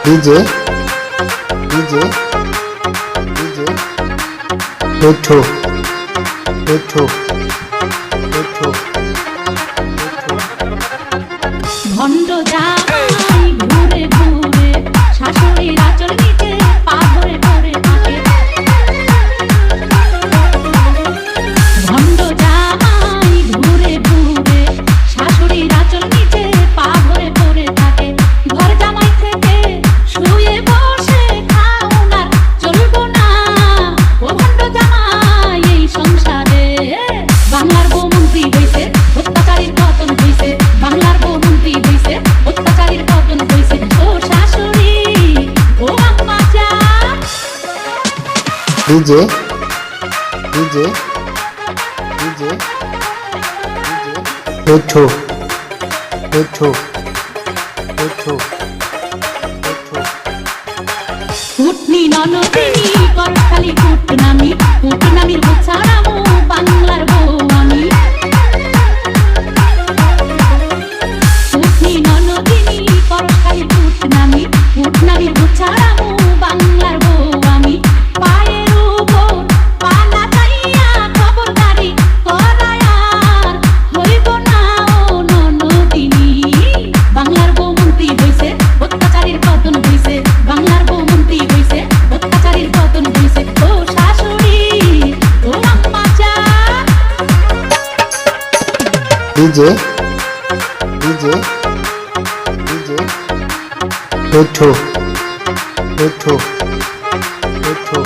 DJ DJ DJ Mithu Mithu Mithu ভণ্ড জামাই ঘুরে ঘুরে শাশুড়ির আঁচল নিচে পা ধরে পড়ে থাকে। ভণ্ড জামাই ঘুরে ঘুরে শাশুড়ির আঁচল নিচে পা ধরে পড়ে থাকে। ঘর জামাই থেকে শুয়ে বসে খাও না, চলবো না ও ভণ্ড জামাই এই সংসারে। বাংলার বউ মন্ত্রী হইছে, অত্যাচারীর পতন হইছে। বাংলার বউ মন্ত্রী হইছে, অত্যাচারীর পতন হইছে। ও শাশুড়ি ও আম্মা যা। DJ DJ DJ DJ Mithu Mithu Mithu Mithu ফুটনি ননদিনী করখালি ফুটনামি, ফুটনামির বোছাড়ামো বাংলার বউ আমি। ফুটনি ননদিনী করখালি ফুটনামি, ফুটনামির বোছাড়ামো বাংলার বউ আমি। পায়ের উপর পা লাগাইয়া খবরদারি করায় আর হইব না ও ননদিনী। বাংলার বউ মন্ত্রী হইছে, অত্যাচারীর পতন হইছে। বাংলার বউ মন্ত্রী হইছে, অত্যাচারীর পতন হইছে। ও শাশুড়ি ও আম্মা যা। DJ DJ DJ Mithu Mithu Mithu